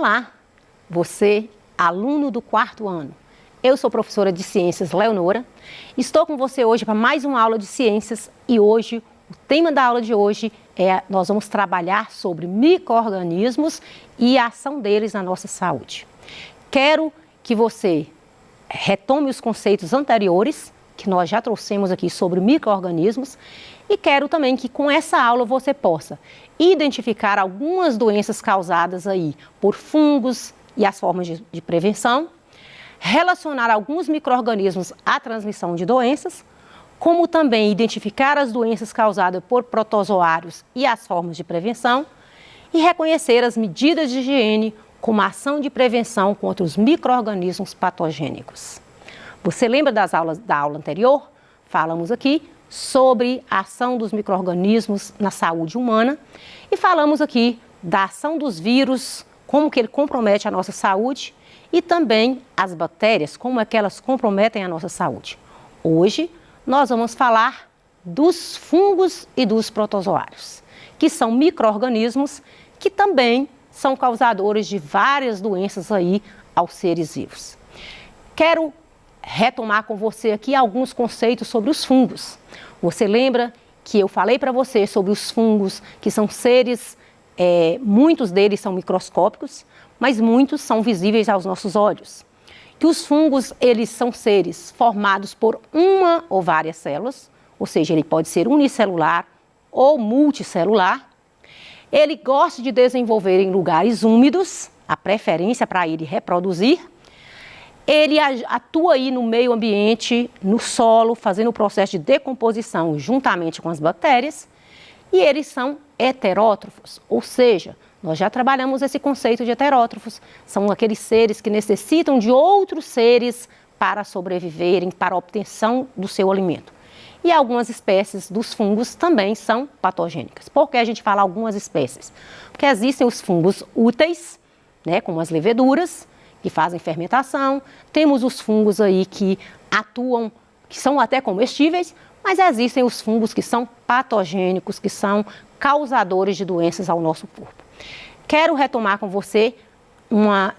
Olá, você, aluno do 4º ano. Eu sou professora de Ciências Leonora. Estou com você hoje para mais uma aula de ciências e hoje, o tema da aula de hoje nós vamos trabalhar sobre micro-organismos e a ação deles na nossa saúde. Quero que você retome os conceitos anteriores que nós já trouxemos aqui sobre micro-organismos e quero também que com essa aula você possa identificar algumas doenças causadas aí por fungos e as formas de prevenção, relacionar alguns micro-organismos à transmissão de doenças, como também identificar as doenças causadas por protozoários e as formas de prevenção e reconhecer as medidas de higiene como ação de prevenção contra os micro-organismos patogênicos. Você lembra da aula anterior? Falamos aqui sobre a ação dos micro-organismos na saúde humana e falamos aqui da ação dos vírus, como que ele compromete a nossa saúde e também as bactérias, como é que elas comprometem a nossa saúde. Hoje nós vamos falar dos fungos e dos protozoários, que são micro-organismos que também são causadores de várias doenças aí aos seres vivos. Quero retomar com você aqui alguns conceitos sobre os fungos. Você lembra que eu falei para você sobre os fungos, que são seres, muitos deles são microscópicos, mas muitos são visíveis aos nossos olhos. Que os fungos, eles são seres formados por uma ou várias células, ou seja, ele pode ser unicelular ou multicelular. Ele gosta de desenvolver em lugares úmidos, a preferência para ele reproduzir. Ele atua aí no meio ambiente, no solo, fazendo o processo de decomposição juntamente com as bactérias. E eles são heterótrofos, ou seja, nós já trabalhamos esse conceito de heterótrofos. São aqueles seres que necessitam de outros seres para sobreviverem, para a obtenção do seu alimento. E algumas espécies dos fungos também são patogênicas. Por que a gente fala algumas espécies? Porque existem os fungos úteis, né, como as leveduras, que fazem fermentação. Temos os fungos aí que atuam, que são até comestíveis, mas existem os fungos que são patogênicos, que são causadores de doenças ao nosso corpo. Quero retomar com você,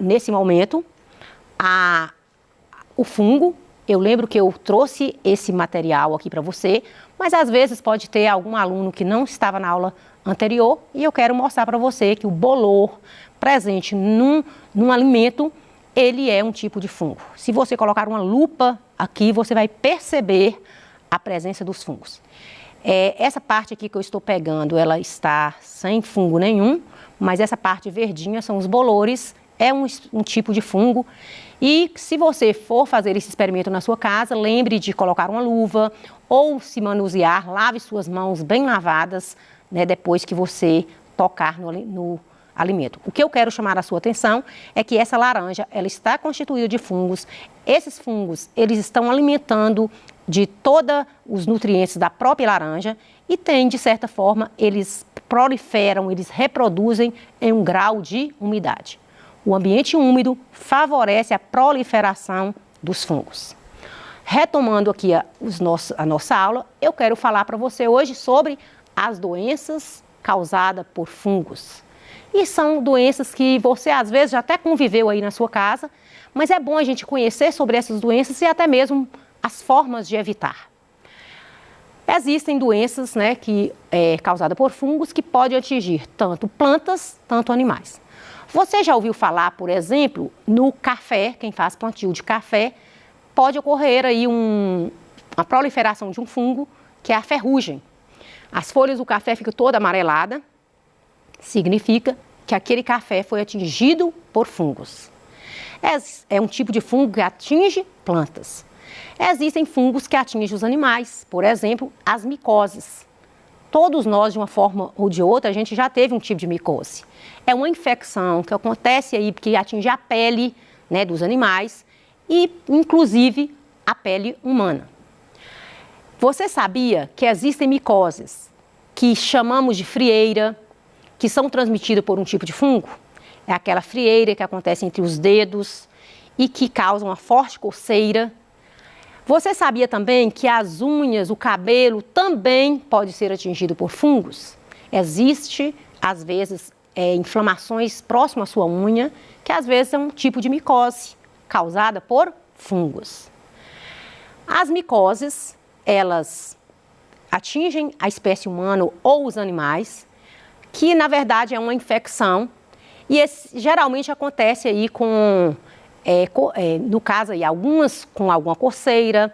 nesse momento, o fungo. Eu lembro que eu trouxe esse material aqui para você, mas às vezes pode ter algum aluno que não estava na aula anterior e eu quero mostrar para você que o bolor presente num alimento, ele é um tipo de fungo. Se você colocar uma lupa aqui, você vai perceber a presença dos fungos. Essa parte aqui que eu estou pegando, ela está sem fungo nenhum, mas essa parte verdinha são os bolores, é um tipo de fungo. E se você for fazer esse experimento na sua casa, lembre de colocar uma luva ou se manusear, lave suas mãos bem lavadas, né, depois que você tocar no alimento. O que eu quero chamar a sua atenção é que essa laranja, ela está constituída de fungos. Esses fungos, eles estão alimentando de todos os nutrientes da própria laranja e tem, de certa forma, eles proliferam, eles reproduzem em um grau de umidade. O ambiente úmido favorece a proliferação dos fungos. Retomando aqui a nossa aula, eu quero falar para você hoje sobre as doenças causadas por fungos. E são doenças que você às vezes já até conviveu aí na sua casa, mas é bom a gente conhecer sobre essas doenças e até mesmo as formas de evitar. Existem doenças, né, causadas por fungos que podem atingir tanto plantas, tanto animais. Você já ouviu falar, por exemplo, no café, quem faz plantio de café, pode ocorrer aí uma proliferação de um fungo, que é a ferrugem. As folhas do café ficam toda amarelada, significa que aquele café foi atingido por fungos. É um tipo de fungo que atinge plantas. Existem fungos que atingem os animais, por exemplo, as micoses. Todos nós, de uma forma ou de outra, a gente já teve um tipo de micose. É uma infecção que acontece aí porque atinge a pele, né, dos animais e, inclusive, a pele humana. Você sabia que existem micoses que chamamos de frieira, que são transmitidas por um tipo de fungo? É aquela frieira que acontece entre os dedos e que causa uma forte coceira. Você sabia também que as unhas, o cabelo também pode ser atingido por fungos? Existe, às vezes, inflamações próximas à sua unha, que às vezes é um tipo de micose causada por fungos. As micoses, elas atingem a espécie humana ou os animais, que na verdade é uma infecção, e geralmente acontece aí no caso aí, algumas com alguma coceira,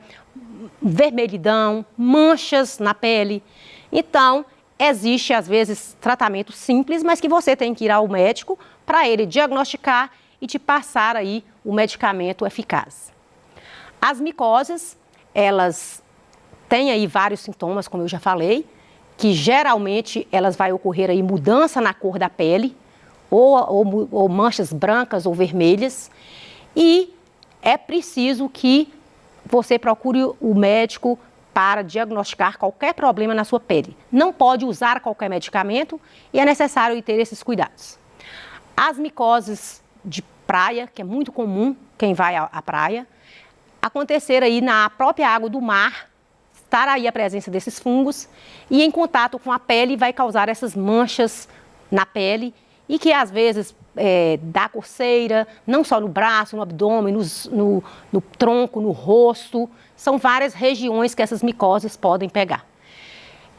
vermelhidão, manchas na pele. Então, existe às vezes tratamento simples, mas que você tem que ir ao médico para ele diagnosticar e te passar aí o medicamento eficaz. As micoses, elas têm aí vários sintomas, como eu já falei, que geralmente elas vai ocorrer aí mudança na cor da pele, ou manchas brancas ou vermelhas, e é preciso que você procure o médico para diagnosticar qualquer problema na sua pele. Não pode usar qualquer medicamento e é necessário ter esses cuidados. As micoses de praia, que é muito comum quem vai à praia, acontecer aí na própria água do mar, estar aí a presença desses fungos e em contato com a pele vai causar essas manchas na pele e que às vezes dá coceira, não só no braço, no abdômen, no tronco, no rosto. São várias regiões que essas micoses podem pegar.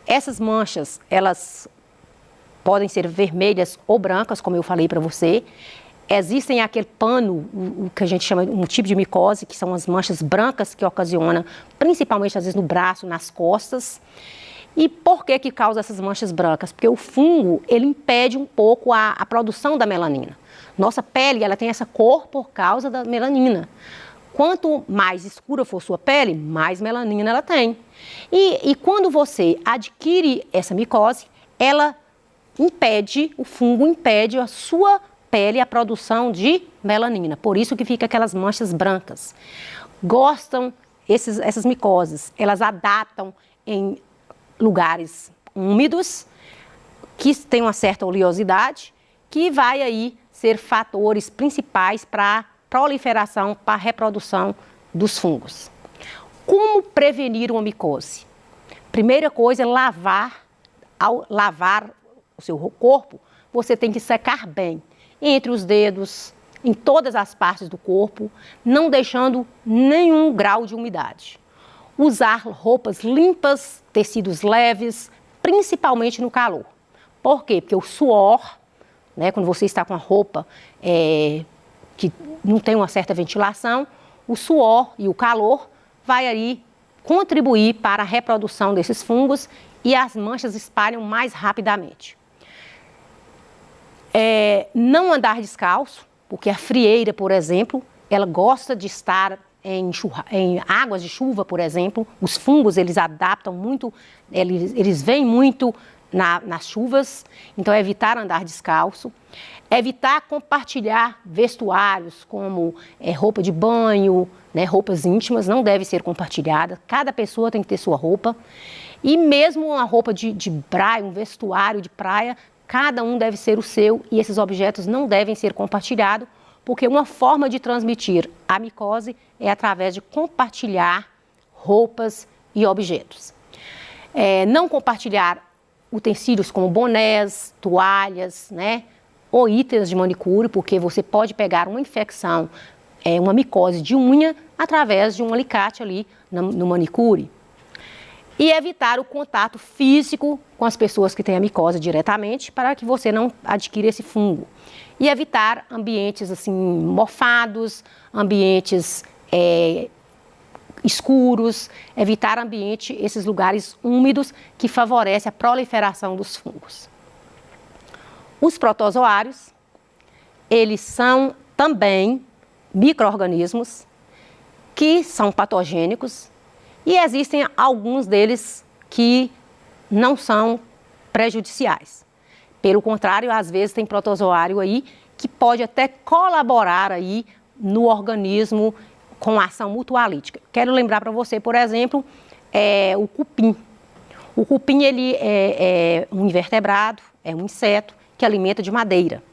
Essas manchas, elas podem ser vermelhas ou brancas, como eu falei para você. Existem aquele pano, o que a gente chama de um tipo de micose, que são as manchas brancas que ocasiona, principalmente às vezes no braço, nas costas. E por que causa essas manchas brancas? Porque o fungo, ele impede um pouco a produção da melanina. Nossa pele, ela tem essa cor por causa da melanina. Quanto mais escura for sua pele, mais melanina ela tem. E quando você adquire essa micose, ela impede, o fungo impede a sua pele a produção de melanina. Por isso que fica aquelas manchas brancas. Essas micoses, elas adaptam em lugares úmidos, que tem uma certa oleosidade, que vai aí ser fatores principais para a proliferação, para a reprodução dos fungos. Como prevenir uma micose? Primeira coisa é lavar. Ao lavar o seu corpo, você tem que secar bem, entre os dedos, em todas as partes do corpo, não deixando nenhum grau de umidade. Usar roupas limpas, tecidos leves, principalmente no calor. Por quê? Porque o suor, né, quando você está com a roupa que não tem uma certa ventilação, o suor e o calor vai aí contribuir para a reprodução desses fungos e as manchas espalham mais rapidamente. Não andar descalço, porque a frieira, por exemplo, ela gosta de estar em águas de chuva, por exemplo. Os fungos, eles adaptam muito, eles vêm muito nas chuvas, então evitar andar descalço. Evitar compartilhar vestuários como roupa de banho, né, roupas íntimas, não deve ser compartilhada. Cada pessoa tem que ter sua roupa. E mesmo uma roupa de praia, um vestuário de praia, cada um deve ser o seu e esses objetos não devem ser compartilhados, porque uma forma de transmitir a micose é através de compartilhar roupas e objetos. Não compartilhar utensílios como bonés, toalhas, né, ou itens de manicure, porque você pode pegar uma infecção, uma micose de unha, através de um alicate ali no manicure. E evitar o contato físico com as pessoas que têm a micose diretamente, para que você não adquira esse fungo. E evitar ambientes assim mofados, ambientes escuros, evitar esses lugares úmidos que favorecem a proliferação dos fungos. Os protozoários, eles são também micro-organismos que são patogênicos e existem alguns deles que não são prejudiciais. Pelo contrário, às vezes tem protozoário aí que pode até colaborar aí no organismo com ação mutualítica. Quero lembrar para você, por exemplo, o cupim. O cupim, ele é um invertebrado, é um inseto que alimenta de madeira.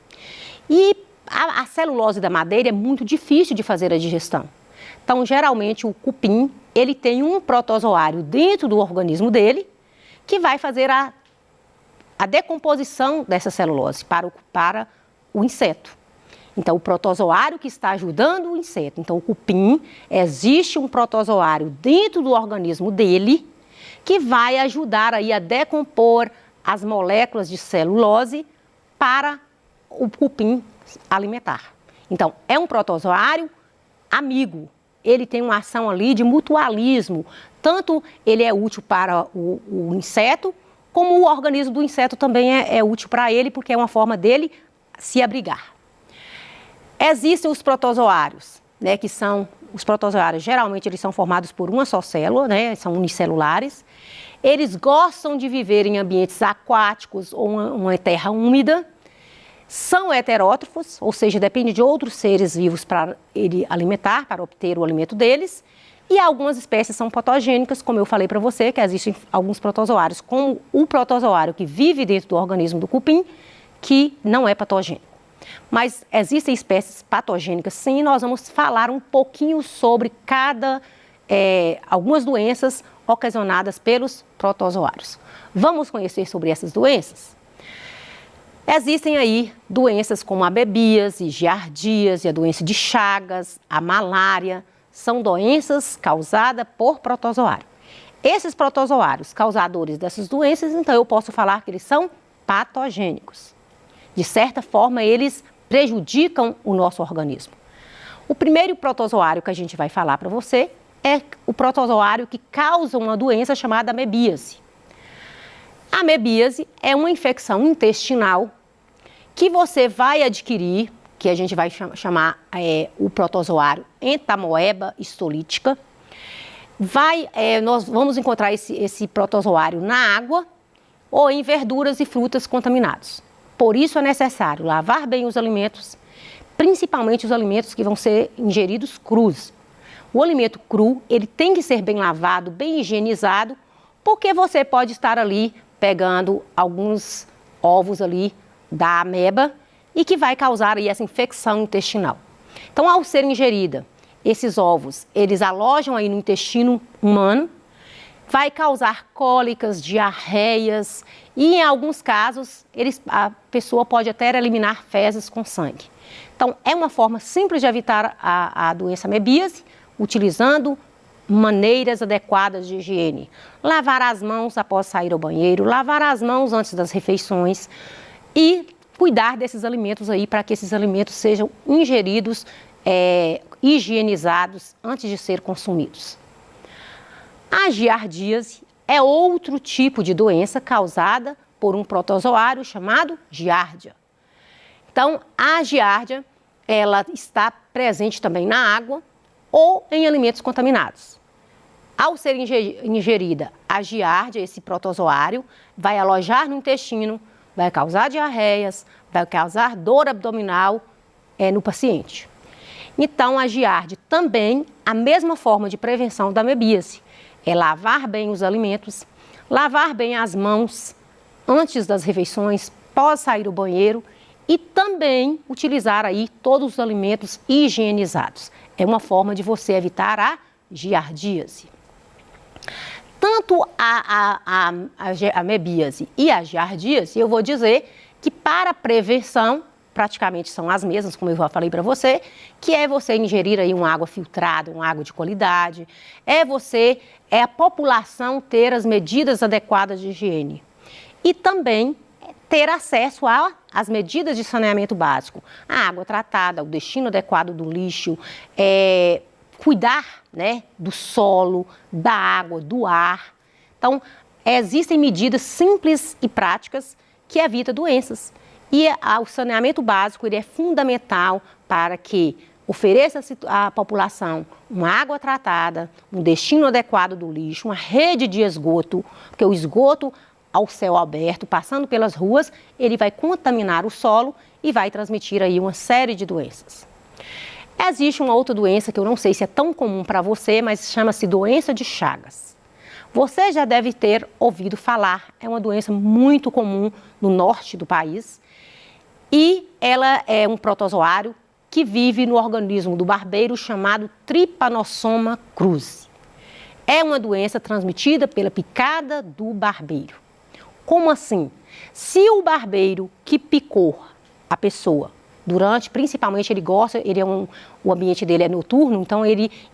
E a celulose da madeira é muito difícil de fazer a digestão. Então, geralmente, o cupim, ele tem um protozoário dentro do organismo dele que vai fazer a decomposição dessa celulose para o inseto. Então, o protozoário que está ajudando o inseto. Então, o cupim, existe um protozoário dentro do organismo dele que vai ajudar aí a decompor as moléculas de celulose para o cupim alimentar. Então, é um protozoário amigo. Ele tem uma ação ali de mutualismo. Tanto ele é útil para o inseto, como o organismo do inseto também é útil para ele, porque é uma forma dele se abrigar. Existem os protozoários, né, que são os protozoários, geralmente eles são formados por uma só célula, né, são unicelulares. Eles gostam de viver em ambientes aquáticos ou uma terra úmida. São heterótrofos, ou seja, depende de outros seres vivos para ele alimentar, para obter o alimento deles. E algumas espécies são patogênicas, como eu falei para você, que existem alguns protozoários, como o protozoário que vive dentro do organismo do cupim, que não é patogênico. Mas existem espécies patogênicas, sim, e nós vamos falar um pouquinho sobre algumas doenças ocasionadas pelos protozoários. Vamos conhecer sobre essas doenças? Existem aí doenças como a amebíase, giardíase, a doença de Chagas, a malária, são doenças causadas por protozoário. Esses protozoários causadores dessas doenças, então eu posso falar que eles são patogênicos. De certa forma, eles prejudicam o nosso organismo. O primeiro protozoário que a gente vai falar para você é o protozoário que causa uma doença chamada amebíase. A amebíase é uma infecção intestinal que você vai adquirir, que a gente vai chamar o protozoário entamoeba histolítica. Nós vamos encontrar esse protozoário na água ou em verduras e frutas contaminados. Por isso é necessário lavar bem os alimentos, principalmente os alimentos que vão ser ingeridos crus. O alimento cru, ele tem que ser bem lavado, bem higienizado, porque você pode estar ali pegando alguns ovos ali da ameba e que vai causar aí essa infecção intestinal. Então, ao ser ingerida, esses ovos, eles alojam aí no intestino humano, vai causar cólicas, diarreias e, em alguns casos, a pessoa pode até eliminar fezes com sangue. Então, é uma forma simples de evitar a doença amebíase, utilizando maneiras adequadas de higiene. Lavar as mãos após sair ao banheiro, lavar as mãos antes das refeições e cuidar desses alimentos aí para que esses alimentos sejam ingeridos, higienizados antes de ser consumidos. A giardíase é outro tipo de doença causada por um protozoário chamado giardia. Então, a giardia, ela está presente também na água ou em alimentos contaminados. Ao ser ingerida a giardia, esse protozoário vai alojar no intestino, vai causar diarreias, vai causar dor abdominal no paciente. Então, a giardia também, a mesma forma de prevenção da amebíase, é lavar bem os alimentos, lavar bem as mãos antes das refeições, pós sair do banheiro e também utilizar aí todos os alimentos higienizados. É uma forma de você evitar a giardíase. Tanto a amebíase e a giardíase, eu vou dizer que para prevenção, praticamente são as mesmas, como eu já falei para você, que é você ingerir aí uma água filtrada, uma água de qualidade, é a população ter as medidas adequadas de higiene. E também ter acesso às medidas de saneamento básico, a água tratada, o destino adequado do lixo, cuidar, né, do solo, da água, do ar. Então, existem medidas simples e práticas que evitam doenças. E o saneamento básico ele é fundamental para que ofereça à população uma água tratada, um destino adequado do lixo, uma rede de esgoto, porque o esgoto ao céu aberto, passando pelas ruas, ele vai contaminar o solo e vai transmitir aí uma série de doenças. Existe uma outra doença que eu não sei se é tão comum para você, mas chama-se doença de Chagas. Você já deve ter ouvido falar, é uma doença muito comum no norte do país e ela é um protozoário que vive no organismo do barbeiro chamado Trypanosoma cruzi. É uma doença transmitida pela picada do barbeiro. Como assim? Se o barbeiro que picou a pessoa principalmente o ambiente dele é noturno, então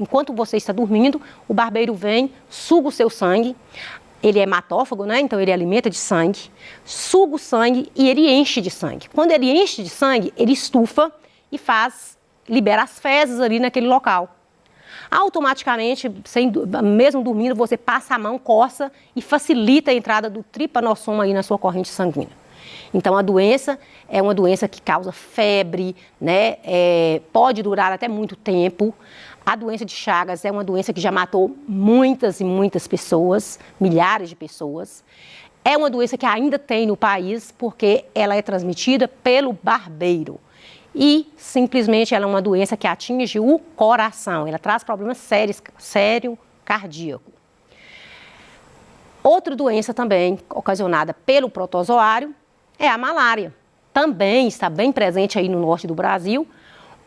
enquanto você está dormindo, o barbeiro vem, suga o seu sangue, ele é hematófago, né? Então ele alimenta de sangue, suga o sangue e ele enche de sangue. Quando ele enche de sangue, ele estufa e libera as fezes ali naquele local. Automaticamente, mesmo dormindo, você passa a mão, coça e facilita a entrada do tripanossoma aí na sua corrente sanguínea. Então, a doença é uma doença que causa febre, né? Pode durar até muito tempo. A doença de Chagas é uma doença que já matou muitas e muitas pessoas, milhares de pessoas. É uma doença que ainda tem no país porque ela é transmitida pelo barbeiro. E, simplesmente, ela é uma doença que atinge o coração. Ela traz problemas sérios cardíaco. Outra doença também ocasionada pelo protozoário é a malária. Também está bem presente aí no norte do Brasil,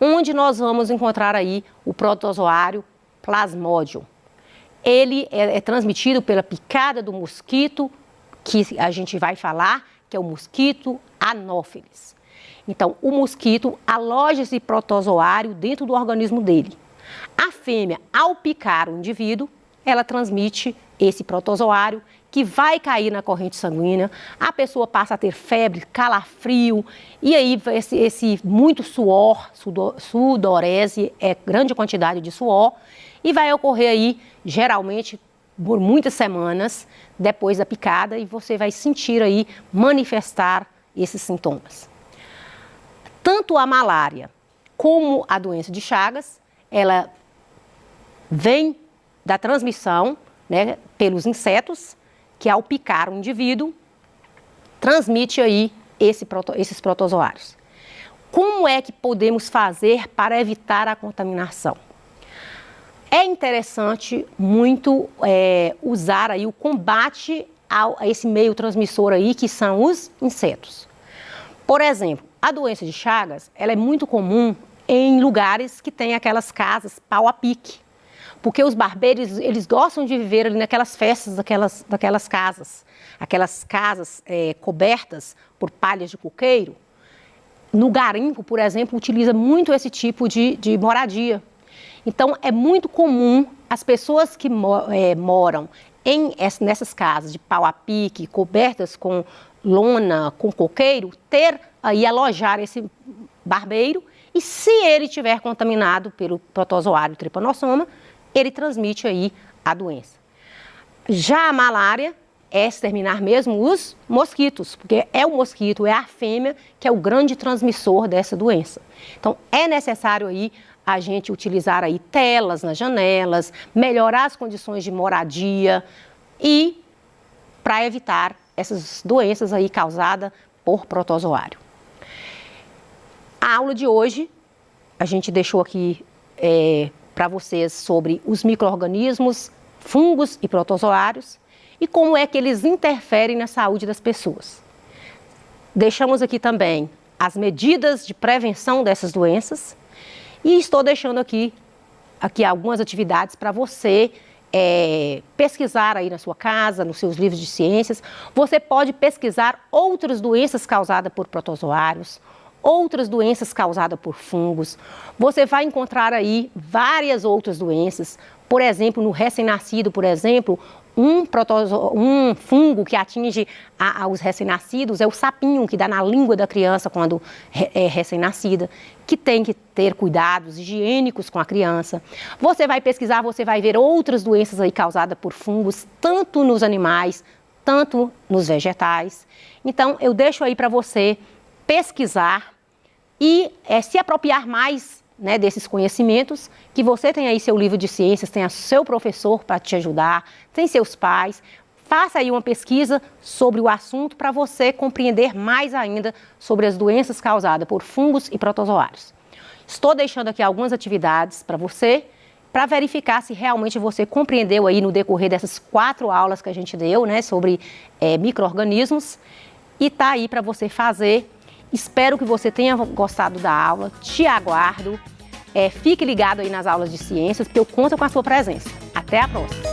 onde nós vamos encontrar aí o protozoário Plasmodium. Ele é transmitido pela picada do mosquito, que a gente vai falar, que é o mosquito Anopheles. Então, o mosquito aloja esse protozoário dentro do organismo dele. A fêmea, ao picar o indivíduo, ela transmite esse protozoário que vai cair na corrente sanguínea, a pessoa passa a ter febre, calafrio, e aí esse muito suor, sudorese, grande quantidade de suor, e vai ocorrer aí, geralmente, por muitas semanas depois da picada, e você vai sentir aí manifestar esses sintomas. Tanto a malária como a doença de Chagas, ela vem da transmissão, né, pelos insetos, que ao picar o indivíduo, transmite aí esses protozoários. Como é que podemos fazer para evitar a contaminação? É interessante muito usar aí o combate a esse meio transmissor aí, que são os insetos. Por exemplo, a doença de Chagas, ela é muito comum em lugares que tem aquelas casas pau a pique. Porque os barbeiros, eles gostam de viver ali naquelas festas daquelas casas. Aquelas casas cobertas por palhas de coqueiro. No garimpo, por exemplo, utiliza muito esse tipo de moradia. Então, é muito comum as pessoas que moram nessas casas de pau a pique, cobertas com lona, com coqueiro, alojar esse barbeiro. E se ele estiver contaminado pelo protozoário Trypanosoma, ele transmite aí a doença. Já a malária é exterminar mesmo os mosquitos, porque é o mosquito, é a fêmea que é o grande transmissor dessa doença. Então, é necessário aí a gente utilizar aí telas nas janelas, melhorar as condições de moradia e para evitar essas doenças aí causadas por protozoário. A aula de hoje, a gente deixou aqui para vocês sobre os micro-organismos, fungos e protozoários e como é que eles interferem na saúde das pessoas. Deixamos aqui também as medidas de prevenção dessas doenças e estou deixando aqui algumas atividades para você pesquisar aí na sua casa, nos seus livros de ciências. Você pode pesquisar outras doenças causadas por protozoários, outras doenças causadas por fungos. Você vai encontrar aí várias outras doenças. Por exemplo, no recém-nascido, um fungo que atinge os recém-nascidos é o sapinho que dá na língua da criança quando é recém-nascida, que tem que ter cuidados higiênicos com a criança. Você vai pesquisar, você vai ver outras doenças aí causadas por fungos, tanto nos animais, tanto nos vegetais. Então, eu deixo aí para você pesquisar e se apropriar mais, né, desses conhecimentos, que você tem aí seu livro de ciências, tem seu professor para te ajudar, tem seus pais. Faça aí uma pesquisa sobre o assunto para você compreender mais ainda sobre as doenças causadas por fungos e protozoários. Estou deixando aqui algumas atividades para você, para verificar se realmente você compreendeu aí no decorrer dessas 4 aulas que a gente deu, né, sobre micro-organismos, e está aí para você fazer. Espero que você tenha gostado da aula, te aguardo. Fique ligado aí nas aulas de ciências, porque eu conto com a sua presença. Até a próxima!